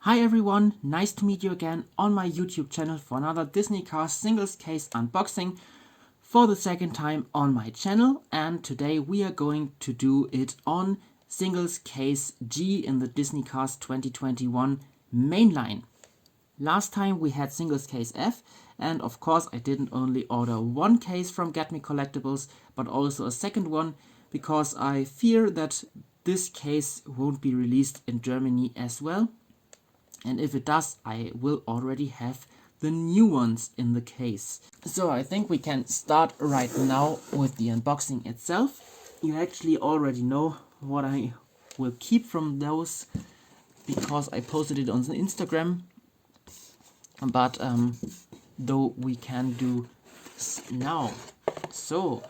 Hi everyone, nice to meet you again on my YouTube channel for another Disney Cars singles case unboxing for the second time on my channel, and today we are going to do it on singles case G in the Disney Cars 2021 mainline. Last time we had singles case F, and of course I didn't only order one case from Get Me Collectibles but also a second one because I fear that this case won't be released in Germany as well. And if it does, I will already have the new ones in the case. So I think we can start right now with the unboxing itself. You actually already know what I will keep from those because I posted it on Instagram. But though we can do this now. So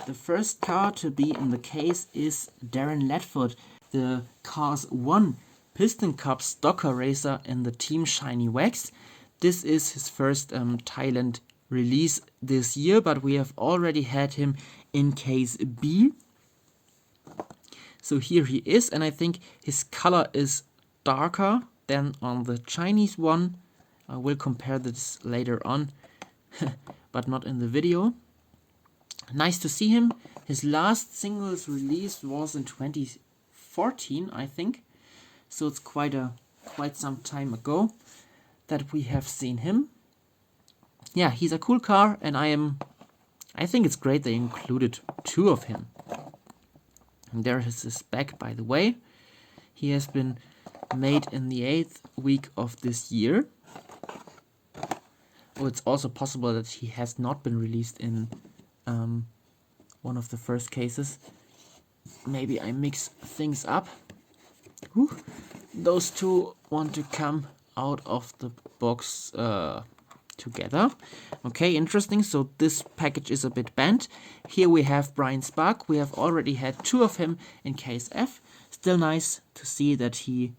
the first car to be in the case is Darren Ledford, the Cars 1 Piston Cup Stocker racer in the Team Shiny Wax. This is his first Thailand release this year, but we have already had him in case B. So here he is, and I think his color is darker than on the Chinese one. I will compare this later on, but not in the video. Nice to see him. His last singles release was in 2014, I think. So it's quite some time ago that we have seen him. Yeah, he's a cool car, and I think it's great they included two of him. And there is his spec, by the way. He has been made in the 8th week of this year. Oh, it's also possible that he has not been released in one of the first cases. Maybe I mix things up. Whew. Those two want to come out of the box together. Okay, interesting. So this package is a bit bent. Here we have Brian Spark. We have already had two of him in case F. Still nice to see that he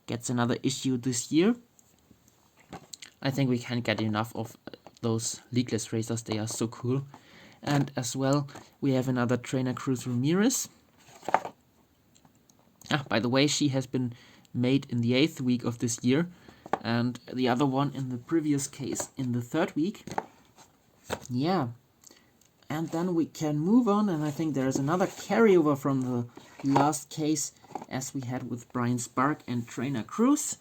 gets another issue this year. I think we can't get enough of those leagless racers. They are so cool. And as well, we have another Trainer Cruz Ramirez. By the way, she has been made in the 8th week of this year, and the other one in the previous case in the 3rd week. Yeah, and then we can move on, and I think there's another carryover from the last case as we had with Brian Spark and Trainer Cruz.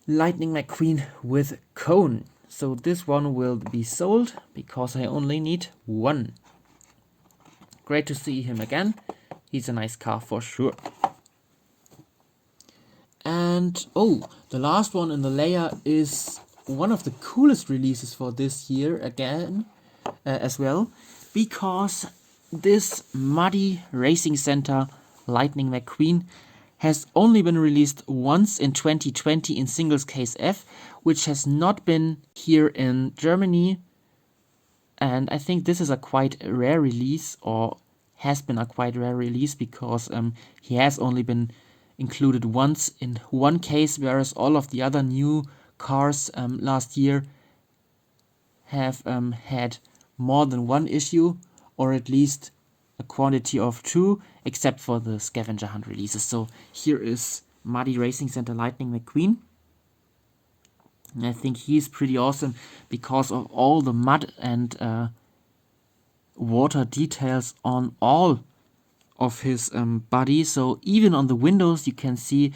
Lightning McQueen with cone. So this one will be sold because I only need one. Great to see him again. He's a nice car for sure. And the last one in the layer is one of the coolest releases for this year again as well, because this Muddy Racing Center Lightning McQueen has only been released once in 2020 in singles case F, which has not been here in Germany. And I think this is a quite rare release, or has been a quite rare release, because he has only been included once in one case, whereas all of the other new cars last year have had more than one issue, or at least a quantity of two, except for the scavenger hunt releases. So here is Muddy Racing Center Lightning McQueen. And I think he's pretty awesome because of all the mud and water details on all of his body. So even on the windows you can see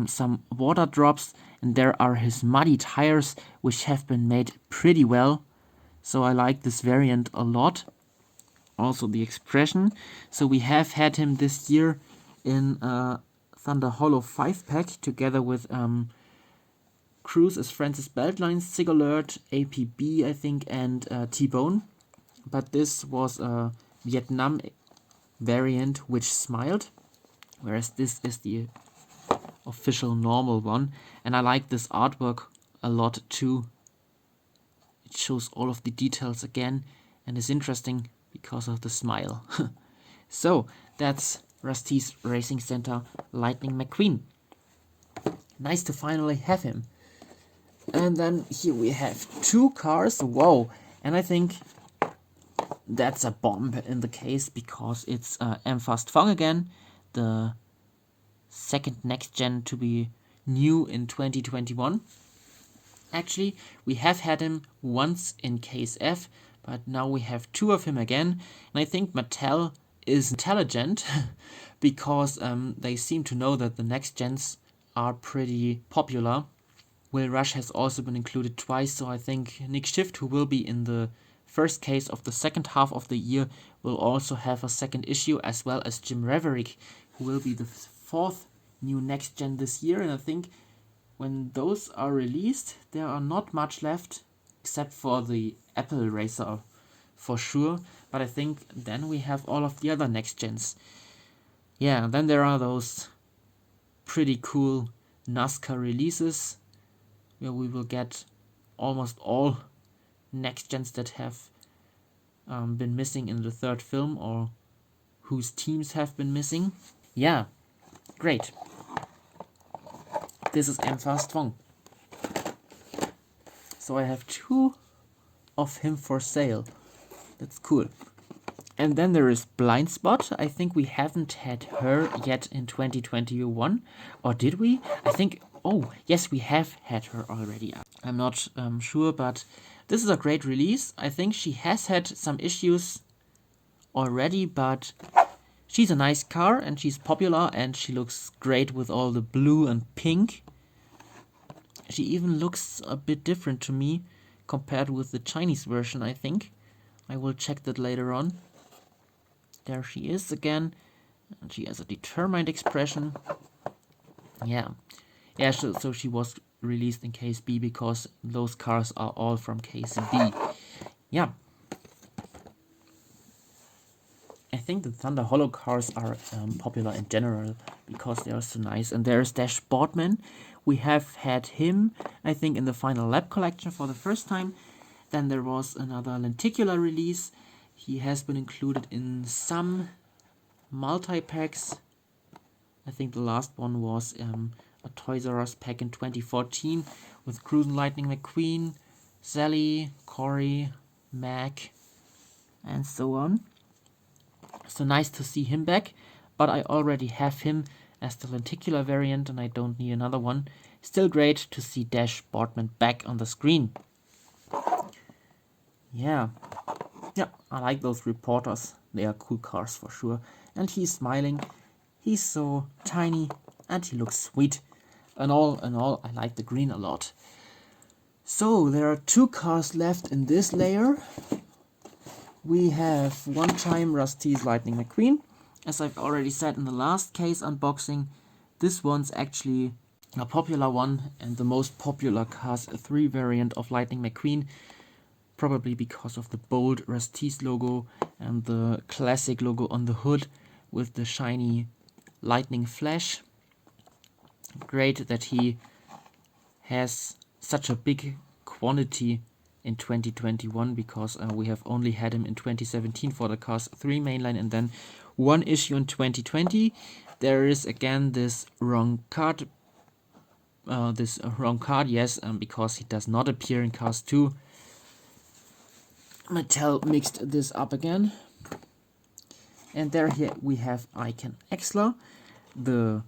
some water drops, and there are his muddy tires, which have been made pretty well. So I like this variant a lot. Also the expression. So we have had him this year in Thunder Hollow 5-pack together with Cruz as Francis Beltline, Sig Alert, APB I think, and T-Bone. But this was a Vietnam variant which smiled, whereas this is the official normal one. And I like this artwork a lot too. It shows all of the details again and is interesting because of the smile. So that's Rusty's Racing Center Lightning McQueen. Nice to finally have him. And then here we have two cars. Wow. And I think that's a bomb in the case because it's M-Fast Fong again, the second next gen to be new in 2021. Actually, we have had him once in Case F, but now we have 2 of him again. And I think Mattel is intelligent because they seem to know that the next gens are pretty popular. Will Rush has also been included twice, so I think Nick Shift, who will be in the first case of the second half of the year, will also have a second issue, as well as Jim Reverick, who will be the 4th new next gen this year. And I think when those are released, there are not much left, except for the Apple Racer for sure. But I think then we have all of the other next gens. Yeah, then there are those pretty cool NASCAR releases, where we will get almost all next gens that have been missing in the 3rd film, or whose teams have been missing. Yeah, great. This is M-Fast Fong. So I have 2 of him for sale. That's cool. And then there is Blind Spot. I think we haven't had her yet in 2021. Or did we? I think... Oh, yes, we have had her already. I'm not sure, but this is a great release. I think she has had some issues already, but she's a nice car and she's popular and she looks great with all the blue and pink. She even looks a bit different to me compared with the Chinese version, I think. I will check that later on. There she is again. And she has a determined expression. Yeah. Yeah, so she was released in Case B because those cars are all from Case B. Yeah. I think the Thunder Hollow cars are popular in general because they are so nice. And there's Dash Boardman. We have had him, I think, in the Final Lap collection for the first time. Then there was another lenticular release. He has been included in some multi-packs. I think the last one was a Toys R Us pack in 2014 with Cruisin' Lightning McQueen, Sally, Corey, Mac, and so on. So nice to see him back, but I already have him as the lenticular variant and I don't need another one. Still great to see Dash Boardman back on the screen. Yeah, I like those reporters. They are cool cars for sure. And he's smiling. He's so tiny and he looks sweet. And all, I like the green a lot. So there are 2 cars left in this layer. We have one time Rusty's Lightning McQueen. As I've already said in the last case unboxing, this one's actually a popular one and the most popular Cars 3 variant of Lightning McQueen. Probably because of the bold Rusty's logo and the classic logo on the hood with the shiny lightning flash. Great that he has such a big quantity in 2021 because we have only had him in 2017 for the Cars 3 mainline and then 1 issue in 2020. There is again this wrong card. Yes, because he does not appear in Cars 2. Mattel mixed this up again. And there here we have Icon Exler, the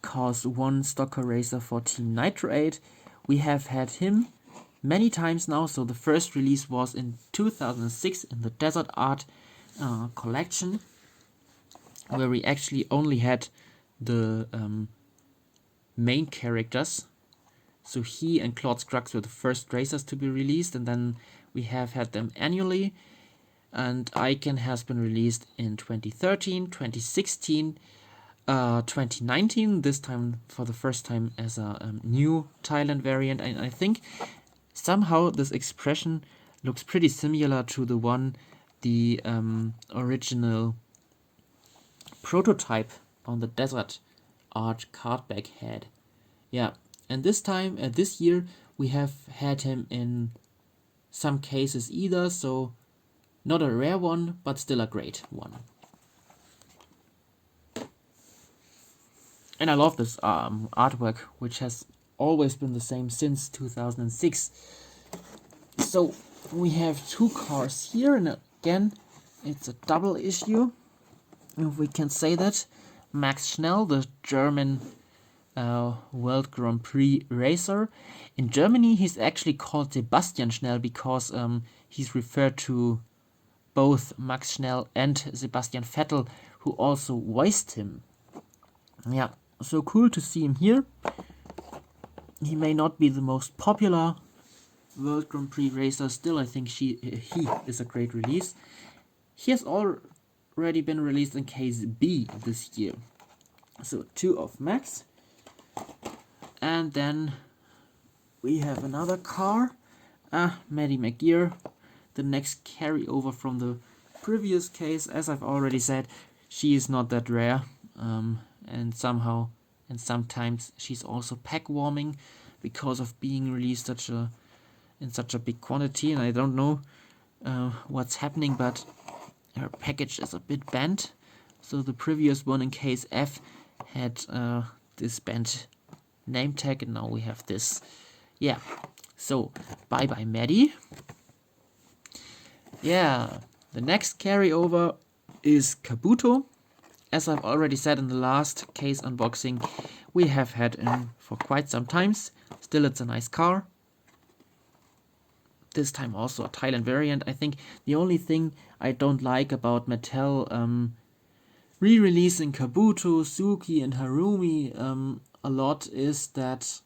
Cars 1 stocker racer for Team Nitro 8. We have had him many times now, so the first release was in 2006 in the Desert Art collection, where we actually only had the main characters. So he and Claude Scruggs were the first racers to be released, and then we have had them annually. And Icon has been released in 2013, 2016, 2019, this time for the first time as a new Thailand variant. And I think somehow this expression looks pretty similar to the one the original prototype on the Desert Art card back had. Yeah, and this time, this year, we have had him in some cases either, so not a rare one, but still a great one. And I love this artwork, which has always been the same since 2006. So we have 2 cars here, and again, it's a double issue, if we can say that. Max Schnell, the German World Grand Prix racer. In Germany, he's actually called Sebastian Schnell because he's referred to both Max Schnell and Sebastian Vettel, who also voiced him. Yeah, so cool to see him here. He may not be the most popular World Grand Prix racer, still I think he is a great release. He has already been released in case B this year. So 2 of Max. And then we have another car, Maddie McGear, the next carryover from the previous case. As I've already said, she is not that rare, and sometimes she's also pack warming because of being released in such a big quantity, and I don't know what's happening, but her package is a bit bent. So the previous one in case F had this bent name tag, and now we have this. Yeah, so bye bye Maddie. Yeah, the next carryover is Kabuto. As I've already said in the last case unboxing, we have had him for quite some times. Still, it's a nice car. This time also a Thailand variant. I think the only thing I don't like about Mattel re-releasing Kabuto, Suki and Harumi a lot is that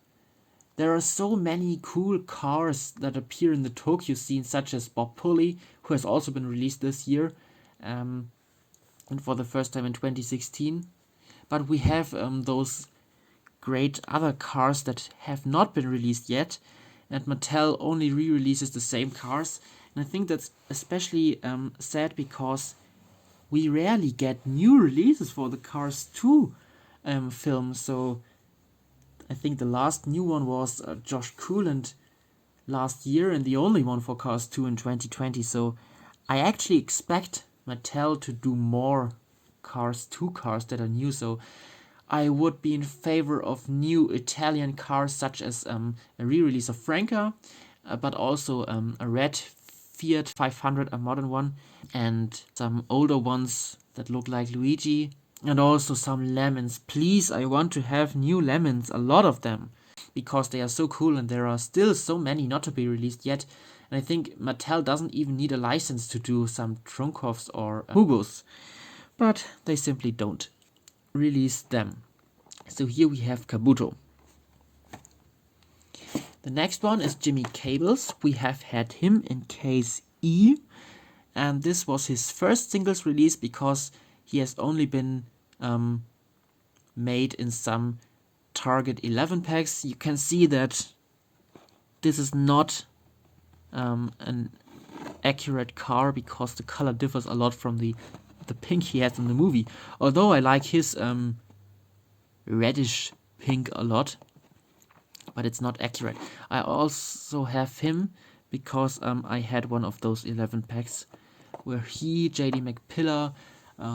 there are so many cool cars that appear in the Tokyo scene, such as Bob Pulley, who has also been released this year, and for the first time in 2016. But we have those great other cars that have not been released yet, and Mattel only re-releases the same cars. And I think that's especially sad because we rarely get new releases for the Cars 2 film. So I think the last new one was Josh Coolant last year, and the only one for Cars 2 in 2020. So I actually expect Mattel to do more Cars 2 cars that are new. So I would be in favor of new Italian cars, such as a re-release of Franca, but also a red Fiat 500, a modern one, and some older ones that look like Luigi, and also some lemons. Please, I want to have new lemons, a lot of them, because they are so cool and there are still so many not to be released yet. And I think Mattel doesn't even need a license to do some Trunkovs or Hugos, but they simply don't release them. So here we have Kabuto. The next one is Jimmy Cables. We have had him in case E, and this was his first singles release because he has only been made in some Target 11 packs. You can see that this is not an accurate car because the color differs a lot from the pink he has in the movie. Although I like his reddish pink a lot, but it's not accurate. I also have him because I had one of those 11 packs where he, JD McPillar,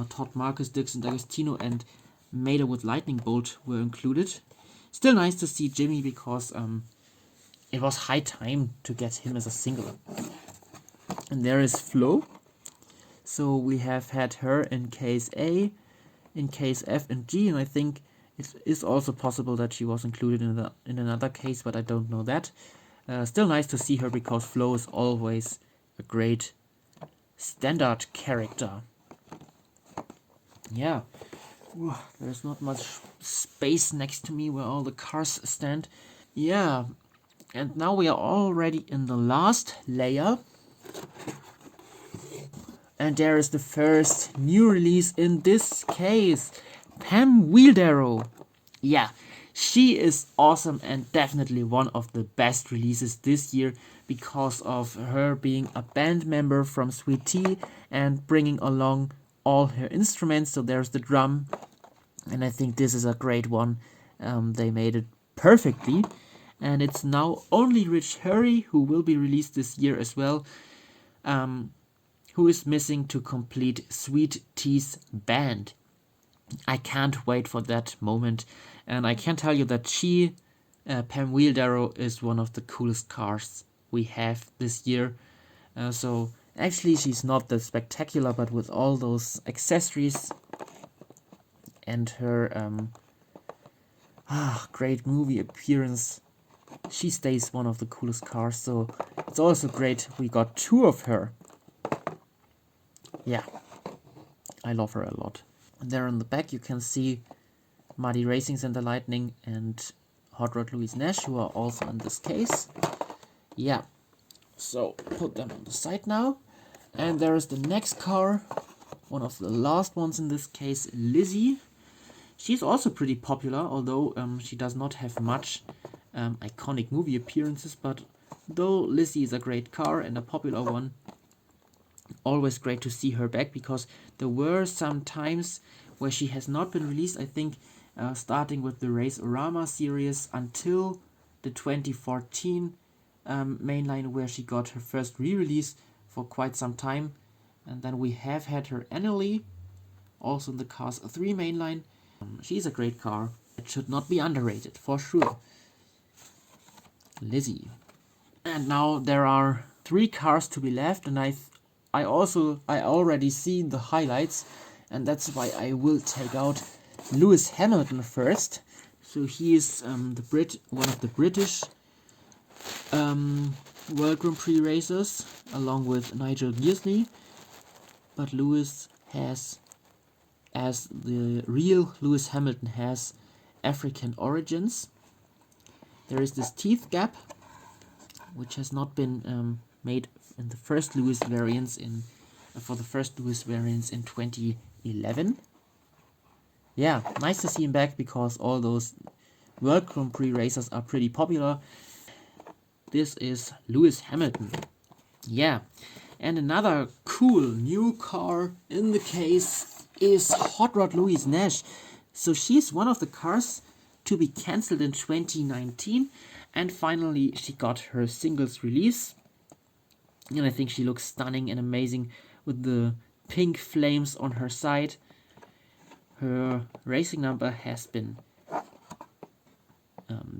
Todd Marcus, Dixon D'Agostino and Mater with Lightning Bolt were included. Still nice to see Jimmy because it was high time to get him as a single. And there is Flo. So we have had her in case A, in case F and G, and I think it is also possible that she was included in another case, but I don't know that. Still nice to see her because Flo is always a great standard character. Yeah, there's not much space next to me where all the cars stand. Yeah, and now we are already in the last layer. And there is the first new release in this case, Pam Wheeldarrow. Yeah, she is awesome and definitely one of the best releases this year because of her being a band member from Sweet Tea and bringing along all her instruments. So there's the drum, and I think this is a great one. They made it perfectly, and it's now only Rich Hurry, who will be released this year as well, who is missing to complete Sweet Tea's band. I can't wait for that moment, and I can tell you that Pam Wheeldarrow, is one of the coolest cars we have this year. So actually she's not that spectacular, but with all those accessories and her Great movie appearance. She stays one of the coolest cars, so it's also great we got 2 of her. Yeah, I love her a lot. And there on the back you can see Muddy Racing Center Lightning and Hot Rod Louis Nash, who are also in this case. Yeah, so put them on the side now. And there is the next car, one of the last ones in this case, Lizzie. She's also pretty popular, although she does not have much iconic movie appearances, but though Lizzie is a great car and a popular one, always great to see her back, because there were some times where she has not been released, I think starting with the Race-O-Rama series until the 2014 mainline, where she got her first re-release for quite some time, and then we have had her annually, also in the Cars 3 mainline. She's a great car. It should not be underrated, for sure. Lizzie. And now there are 3 cars to be left, and I already seen the highlights, and that's why I will take out Lewis Hamilton first. So he is one of the British World Grand Prix racers, along with Nigel Beasley. But Lewis has, as the real Lewis Hamilton, has African origins. There is this teeth gap, which has not been made in the first Lewis variants for the first Lewis variants in 2011. Yeah, nice to see him back, because all those World Grand Prix racers are pretty popular. This is Lewis Hamilton. Yeah, and another cool new car in the case is Hot Rod Louise Nash. So she's one of the cars to be cancelled in 2019, and finally she got her singles release. And I think she looks stunning and amazing with the pink flames on her side. Her racing number has been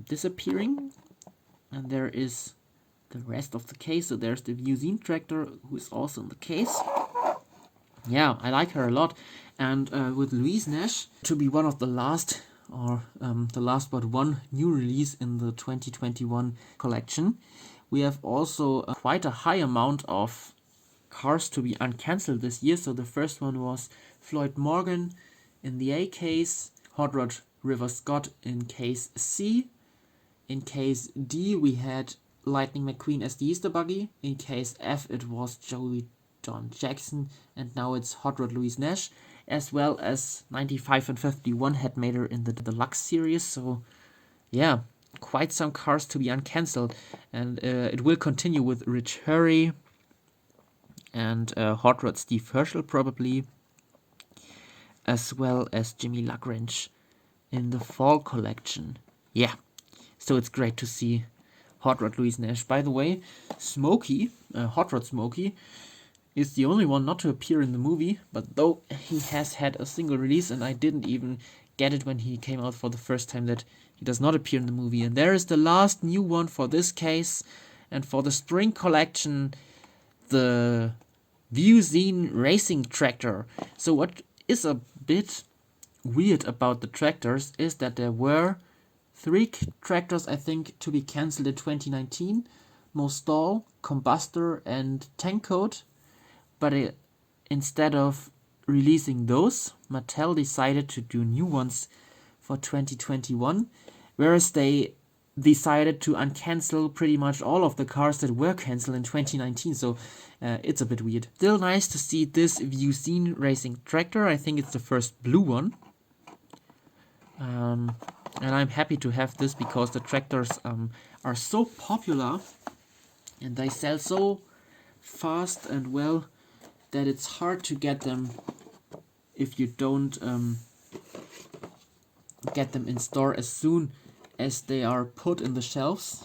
disappearing, and there is the rest of the case. So there's the Zeen tractor, who is also in the case. Yeah, I like her a lot. And with Louise Nash to be one of the last, or the last but one new release in the 2021 collection, we have also quite a high amount of cars to be uncancelled this year. So the first one was Floyd Morgan in the A case, Hot Rod River Scott in case C. In case D we had Lightning McQueen as the Easter Buggy. In case F it was Joey John Jackson, and now it's Hot Rod Louise Nash, as well as 95 and 51 had made her in the Deluxe series. So yeah, quite some cars to be uncancelled, and it will continue with Rich Hurry and Hot Rod Steve Herschel probably, as well as Jimmy Lagrange in the fall collection. Yeah, so it's great to see Hot Rod Louise Nash. By the way, Smokey, Hot Rod Smokey, is the only one not to appear in the movie, but though he has had a single release, and I didn't even get it when he came out for the first time, that he does not appear in the movie. And there is the last new one for this case, and for the spring collection, the Zeen racing tractor. So what is a bit weird about the tractors is that there were 3 tractors, I think, to be cancelled in 2019. Mostal, Combustor and Tank Coat. But instead of releasing those, Mattel decided to do new ones for 2021, whereas they decided to uncancel pretty much all of the cars that were cancelled in 2019, so it's a bit weird. Still nice to see this Zeen racing tractor. I think it's the first blue one. And I'm happy to have this, because the tractors are so popular and they sell so fast and well that it's hard to get them if you don't get them in store as soon as they are put in the shelves.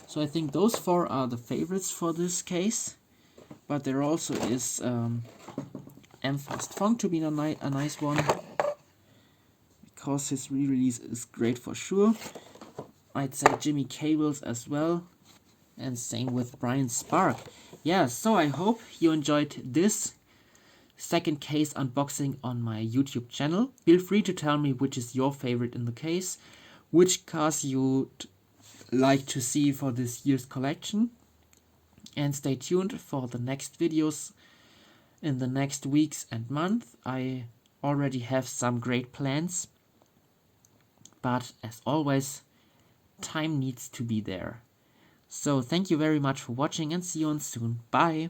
So I think those 4 are the favorites for this case, but there also is M-Fast Fong to be a nice one, because his re-release is great for sure. I'd say Jimmy Cables as well, and same with Brian Spark. Yeah, so I hope you enjoyed this second case unboxing on my YouTube channel. Feel free to tell me which is your favorite in the case, which cars you'd like to see for this year's collection. And stay tuned for the next videos in the next weeks and month. I already have some great plans, but as always, time needs to be there. So thank you very much for watching and see you on soon. Bye!